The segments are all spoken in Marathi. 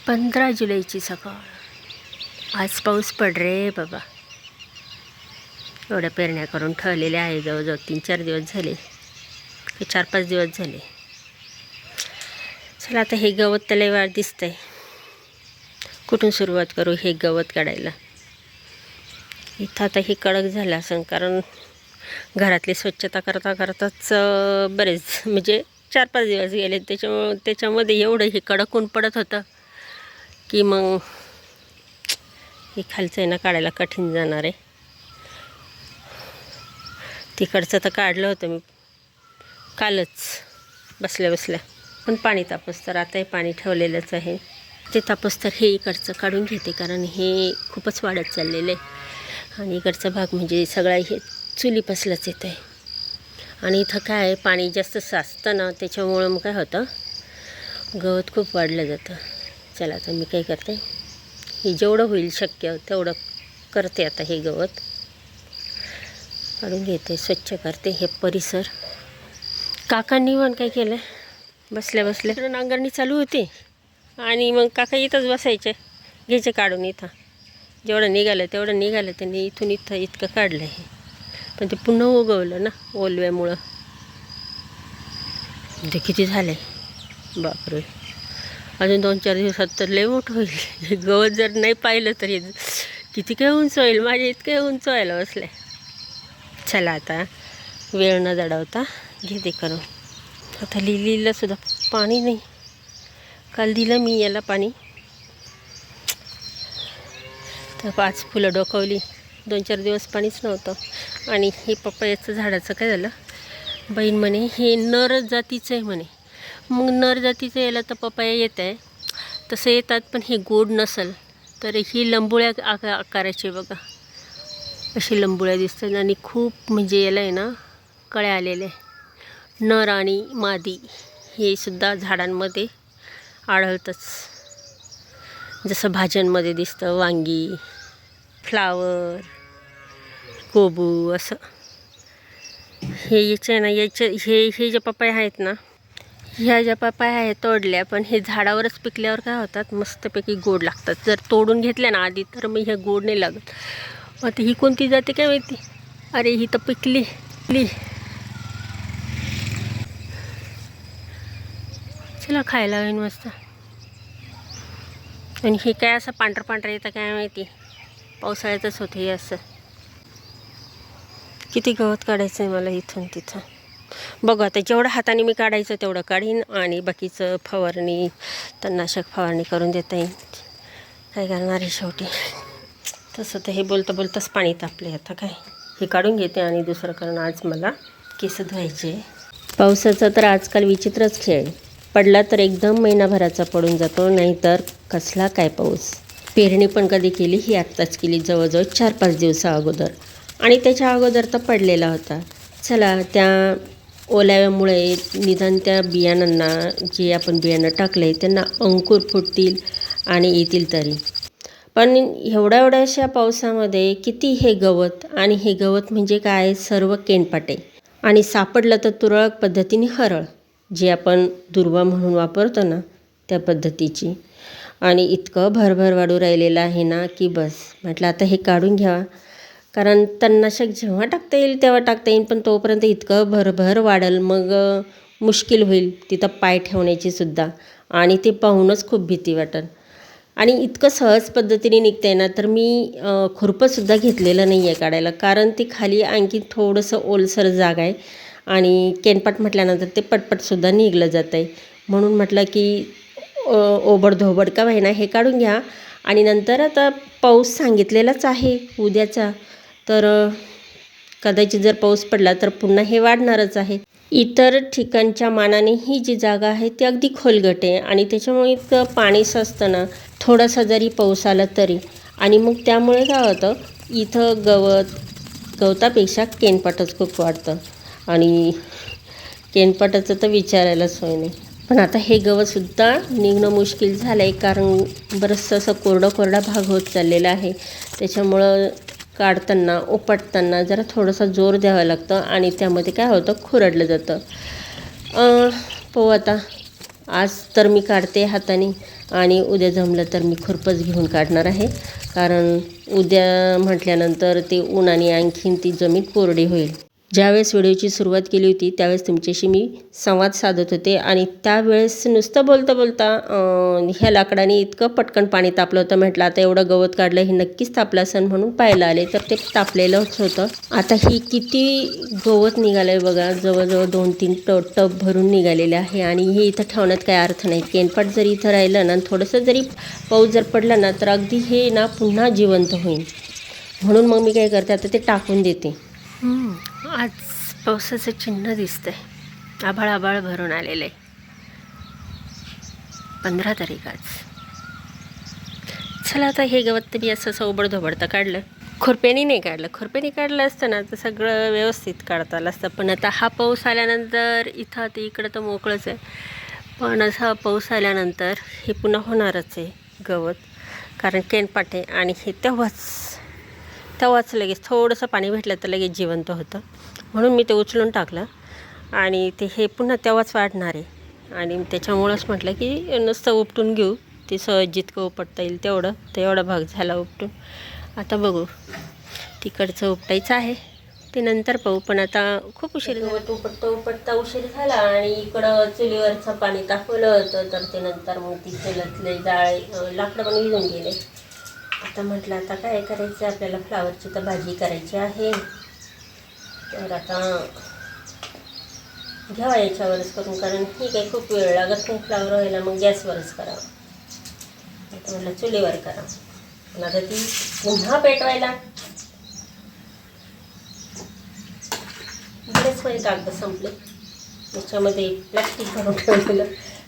15 जुलैची सकाळ. आज पाऊस पड रे बाबा. एवढ्या पेरण्या करून ठेवलेल्या आहे, जवळजवळ 3-4 दिवस झाले, 4-5 दिवस झाले. चला आता हे गवत त्याला वाढ दिसतंय. कुठून सुरुवात करू हे गवत काढायला? इथं आता हे कडक झालं असं, कारण घरातली स्वच्छता करता करताच बरेच म्हणजे 4-5 दिवस गेले. त्याच्यामध्ये एवढं हे कडक ऊन पडत होतं की मग हे खालचं आहे ना काढायला कठीण जाणार आहे. तिकडचं तर काढलं होतं मी कालच बसल्या बसल्या, पण पाणी तापस तर आता हे पाणी ठेवलेलंच आहे. ते तापस तर हे इकडचं काढून घेते, कारण हे खूपच वाढत चाललेलं आहे. आणि इकडचा भाग म्हणजे सगळा हे चुलीपासलाच येत आहे. आणि इथं काय आहे, पाणी जास्त साचतं ना, त्याच्यामुळं मग काय होतं, गवत खूप वाढलं जातं. चला आता मी काय करते, हे जेवढं होईल शक्य तेवढं करते. आता हे गवत काढून घेते, स्वच्छ करते हे परिसर. काकांनी पण काय केलं, बसल्या बसल्या नांगरणी चालू होती आणि मग काका इथंच बसायचे, घ्यायचे काढून. इथं जेवढं निघालं तेवढं निघालं. त्यांनी इथून इथं इतकं काढलं आहे, पण ते पुन्हा उगवलं ना ओलव्यामुळं. ते किती झालं आहे बापरे. अजून 2-4 दिवसात तर लय मोठं होईल हे गवत. जर नाही पाहिलं तर किती काय उंच होईल, माझे इतके उंच व्हायला बसले. चला आता वेळ न दडवता घेते करून. आता लिलीला सुद्धा पाणी नाही. काल दिलं मी याला पाणी, तर 5 फुलं डोकावली. 2-4 दिवस पाणीच नव्हतं. आणि हे पपयाचं झाडाचं काय झालं, बहीण म्हणे हे नर जातीचं आहे म्हणे. मग नर जातीचं याला तर पपया येत आहे, तसं येतात, पण हे गोड नसेल. तर ही लंबुळ्या आकाराची बघा, अशी लंबुळ्या दिसतात. आणि खूप म्हणजे याला आहे ना कळ्या आलेल्या आहे. नर आणि मादी हे सुद्धा झाडांमध्ये आढळतंच, जसं भाज्यांमध्ये दिसतं, वांगी, फ्लावर, कोबू असं. हे याचे ना हे जे पपया आहेत ना, ह्या ज्या पपया आहेत तोडल्या, पण हे झाडावरच पिकल्यावर काय होतात, मस्तपैकी गोड लागतात. जर तोडून घेतल्या ना आधी तर मग ह्या गोड नाही लागत. आता ही कोणती जाते काय माहिती. अरे ही तर पिकली. चला खायला होईन मस्त. आणि हे काय असं पांढरं येतं काय माहिती, पावसाळ्यातच होतं हे असं. किती गवत काढायचं आहे मला इथून तिथं. बघू आता जेवढं हाताने मी काढायचं तेवढं काढीन, आणि बाकीचं फवारणी, तणनाशक फवारणी करून देता येईल. काय करणार आहे शेवटी. तसं तर हे बोलता बोलताच पाणी तापले. आता काय हे काढून घेते आणि दुसरं, कारण आज मला केस धुवायचे. पावसाचा तर आजकाल विचित्रच खेळ. पडला तर एकदम महिनाभराचा पडून जातो, नाहीतर कसला काय पाऊस. पेरणी पण कधी केली, ही आत्ताच केली, जवळजवळ 4-5 दिवसा अगोदर. आणि त्याच्या अगोदर तर पडलेला होता. चला त्या ओल्याव्यामुळे निदान त्या बियाणांना, जे आपण बियाणं टाकले त्यांना अंकुर फुटतील आणि येतील तरी. पण एवढ्याशा पावसामध्ये किती हे गवत. आणि हे गवत म्हणजे काय, सर्व केनपाटे. आणि सापडलं तर तुरळक पद्धतीने हरळ, जे आपण दुर्वा म्हणून वापरतो ना त्या पद्धतीची. आणि इतकं भरभर वाढू राहिलेलं आहे ना की बस. म्हटलं आता हे काढून घ्यावा, कारण तणनाशक जेव्हा टाकता येईल तेव्हा टाकता येईल, पण तोपर्यंत इतकं भरभर वाढेल, मग मुश्किल होईल तिथं पाय ठेवण्याची सुद्धा. आणि ते पाहूनच खूप भीती वाटेल. आणि इतकं सहज पद्धतीने निघतं आहे ना, तर मी खुरपंसुद्धा घेतलेलं नाही आहे काढायला, कारण ते खाली आणखी थोडंसं ओलसर जागा आहे. आणि केनपाट म्हटल्यानंतर ते पटपटसुद्धा निघलं जातं आहे. म्हणून म्हटलं की ओबडधोबड का होईना हे काढून घ्या. आणि नंतर आता पाऊस सांगितलेलाच आहे उद्याचा, तर कदाचित जर पाऊस पडला तर पुन्हा हे वाढणारच आहे. इतर ठिकाणच्या मानाने ही जी जागा आहे ती अगदी खोलगट आहे, आणि त्याच्यामुळे इतकं पाणी साचतं ना, थोडासा जरी पाऊस आला तरी. आणि मग त्यामुळे काय होतं, इथं गवतापेक्षा केनपाटच खूप वाढतं. आणि केनपाटाचं तर विचारायलाच सोय नाही. पण आता हे गवतसुद्धा निघणं मुश्किल झालं आहे, कारण बरंचसं असं कोरडा भाग होत चाललेला आहे. त्याच्यामुळं काढताना, उपटताना जरा थोडासा जोर द्यावा लागतं, आणि त्यामध्ये काय होतं, खुरडलं जातं. पाहू आता आज तर मी काढते हाताने आणि उद्या जमलं तर मी खुरपच घेऊन काढणार आहे, कारण उद्या म्हटल्यानंतर ते उन्हाने आणखीन ती जमीन कोरडी होईल. ज्यावेळेस व्हिडिओची सुरुवात केली होती त्यावेळेस तुमच्याशी मी संवाद साधत होते आणि त्यावेळेस नुसतं बोलता बोलता ह्या लाकडाने इतकं पटकन पाणी तापलं होतं. म्हटलं आता एवढं गवत काढलं हे नक्कीच तापलं असेल म्हणून पाहायला आले तर ते तापलेलंच होतं. आता ही किती गवत निघालं आहे बघा, जवळजवळ 2-3 टब भरून निघालेले आहे आणि हे इथं ठेवण्यात काही अर्थ नाही. केनपाट जरी इथं राहिलं ना, थोडंसं जरी पाऊस जर पडला ना तर अगदी हे ना पुन्हा जिवंत होईल. म्हणून मग मी काय करते, आता ते टाकून देते. आज पावसाचं चिन्ह दिसतंय. आभाळ आभाळ भरून आलेलं आहे. 15 तारीख आज. चला आता हे गवत मी असं उबडधोबडतं काढलं, खुरप्याने नाही काढलं. खुरप्याने काढलं असतं ना तर सगळं व्यवस्थित काढता आलं असतं, पण आता हा पाऊस आल्यानंतर इथं ते इकडं तर मोकळंच आहे, पण असा पाऊस आल्यानंतर हे पुन्हा होणारच आहे गवत, कारण केनपाट आहे आणि हे तेव्हाच लगेच थोडंसं पाणी भेटलं तर लगेच जिवंत होतं. म्हणून मी ते उचलून टाकलं आणि ते हे पुन्हा तेव्हाच वाढणार आहे आणि त्याच्यामुळंच म्हटलं की नुसतं उपटून घेऊ, ते सहज जितकं उपटता येईल तेवढं. तर एवढा भाग झाला उपटून. आता बघू, तिकडचं उपटायचं आहे ते नंतर पाहू, पण आता खूप उशीर झाला. उपटता उशीर झाला आणि इकडं चुलीवरचं पाणी तापवलं होतं तर ते नंतर मग ती चुलीतले लाकडं पण विजून गेले. आता म्हटलं आता काय करायचं, आपल्याला फ्लावरची तर भाजी करायची आहे, तर आता घ्यावा याच्यावरच करून, कारण ठीक आहे खूप वेळ लागत नाही फ्लावर व्हायला, मग गॅसवरच करावं. आता म्हटलं चुलीवर करा, पण आता ती पुन्हा पेटवायला बरेच वेळ कागद संपले. त्याच्यामध्ये प्लॅस्टिक भरून ठेवलेलं,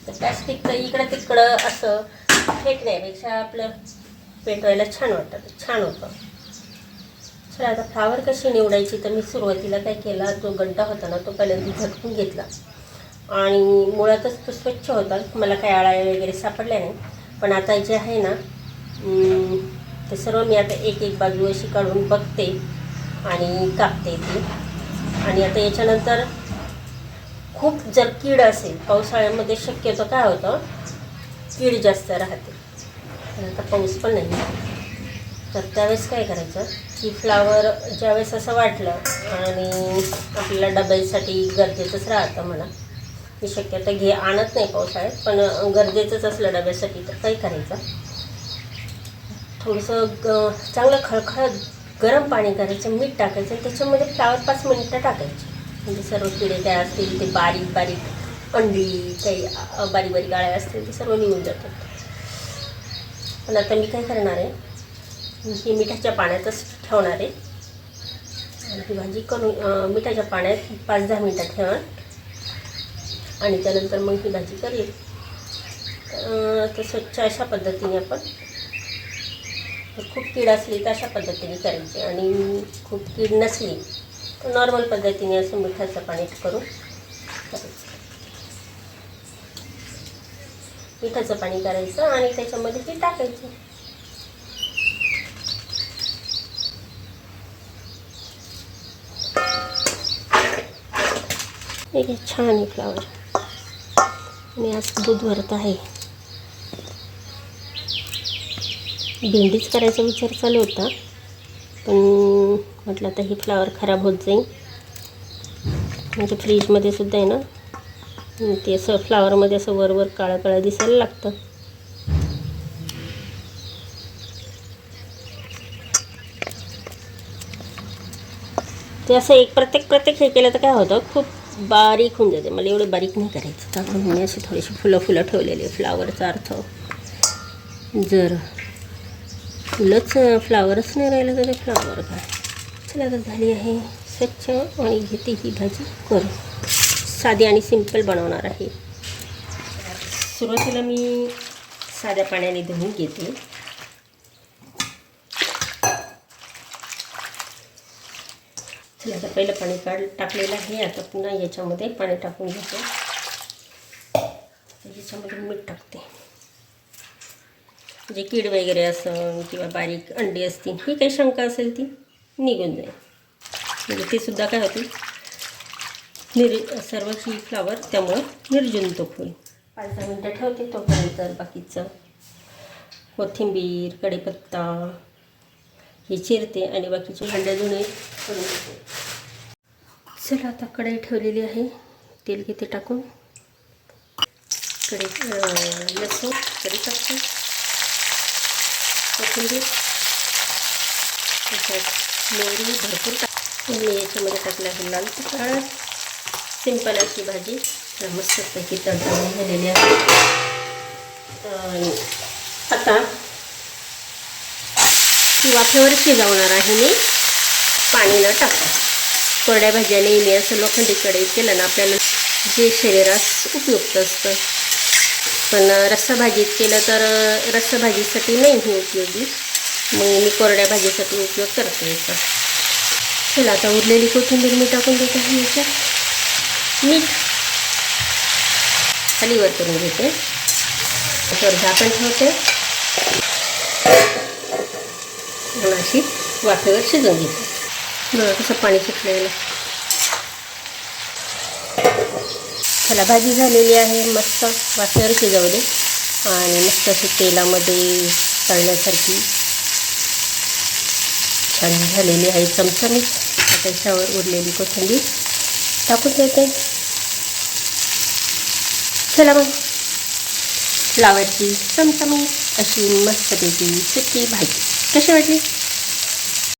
तर प्लॅस्टिक तर इकडं तिकडं असं फेकण्यापेक्षा आपलं पेटवायला छान होतं. चला आता फ्लावर कशी निवडायची, तर मी सुरुवातीला काय केला, जो गड्डा होता ना तो पहिल्यांदा झटकून घेतला आणि मुळातच तो स्वच्छ होता, मला काही अळ्या वगैरे सापडल्या नाही. पण आता जे आहे ना ते सर्व मी आता एक बाजू अशी काढून बघते आणि कापते ती. आणि आता याच्यानंतर खूप जर कीड असेल, पावसाळ्यामध्ये शक्यतो काय होतं, कीड जास्त राहते. आता पाऊस पण नाही, तर त्यावेळेस काय करायचं की फ्लावर ज्यावेळेस असं वाटलं आणि आपल्याला डब्यासाठी गरजेचंच राहतं म्हणा, मी शक्यतो आणत नाही पावसाळ्यात, पण गरजेचंच असलं डब्यासाठी तर काही करायचं, थोडंसं चांगलं खळखळत गरम पाणी करायचं, मीठ टाकायचं आणि त्याच्यामध्ये फ्लावर 5 मिनिटं टाकायचे, म्हणजे सर्व किडे काय असतील ते बारीक अंडी काही बारीक गाळ्या असतील ते सर्व निघून जातात. पण आता मी काय करणार आहे, ही मिठाच्या पाण्यातच ठेवणार आहे आणि ही भाजी करून मिठाच्या पाण्यात 5-10 मिनटं ठेवा आणि त्यानंतर मग ही भाजी करेल. तर स्वच्छ अशा पद्धतीने आपण, खूप कीड असली तर अशा पद्धतीने करायची आणि खूप कीड नसली तर नॉर्मल पद्धतीने असं मिठाचं पाणी करून करायचं. मिठाचं पाणी करायचं आणि त्याच्यामध्ये ती टाकायची. एक छान आहे फ्लावर. मी आज दूध भरत आहे. भेंडीच करायचा विचार चालू होता, पण म्हटलं आता ही फ्लावर खराब होत जाईल, म्हणजे फ्रीजमध्ये सुद्धा आहे ना ते असं फ्लावरमध्ये असं वर काळं दिसायला लागतं. ते असं प्रत्येक हे केलं तर काय होतं, खूप बारीक होऊन जाते. मला एवढं बारीक नाही करायचं, तर मी अशी थोडीशी फुलं ठेवलेली. फ्लावरचा अर्थ जर फुलंच फ्लावरच नाही राहिलं तर ते फ्लावर काय. चला आता झाली आहे स्वच्छ आणि घेते ही भाजी करून. साधी आणि सिंपल बनवणार आहे. सुरुवातीला मी साध्या पाण्याने धुवून घेते. चला आता पहिलं पाणी टाकलेलं आहे. आता पुन्हा याच्यामध्ये पाणी टाकून घेते. याच्यामध्ये मीठ टाकते. जे कीड वगैरे असेल किंवा बारीक अंडी असतील, ही काही शंका असेल ती निघून जाईल. म्हणजे ती सुद्धा काय होती, सर्व ही फ्लावर त्यामुळं निर्जंतुक होईल. 5-10 मिनटं ठेवते. तोपर्यंत बाकीचं कोथिंबीर, कढीपत्ता हे चिरते आणि बाकीचे भांडे धुणे करून घेते. चला आता कढई ठेवलेली आहे. तेल घेते टाकून. लसूण, कढीपत्ता, कोथिंबीर, त्याच्यात मोहरी भरपूर मी याच्यामध्ये टाकलं आहे लाल तिखट. सिंपल अशी भाजी मस्तपैकी तडतडून झालेली आहे. आता वाफेवर शिजवणार आहे मी, पाणी न टाकता. कोरड्या भाज्या नेहमी असं लोखंडी कढईत केलं ना आपल्याला जे शरीरास उपयुक्त असतं, पण रस्साभाजीत केलं तर रस्साभाजीसाठी नाही ही उपयोगी. मग मी कोरड्या भाजीसाठी उपयोग करते याचा. चला आता उरलेली कोथिंबीर मी टाकून देते आहे याच्यात. मीठ खाली वर करून घेते. त्याच्यावर झाकण ठेवते. अशी वाफेवर शिजवून घेते. बघा कसं पाणी सुटलेलं. चला भाजी झालेली आहे. मस्त वाफेवर शिजवली आणि मस्त अशी तेलामध्ये तळण्यासारखी छान झालेली आहे, चमचमीत. आता त्याच्यावर उरलेली कोथिंबीर टाकून देते. चला मग फ्लावरची चमचमीत अशी मस्तपैकी सुकी भाजी कशी वाटली?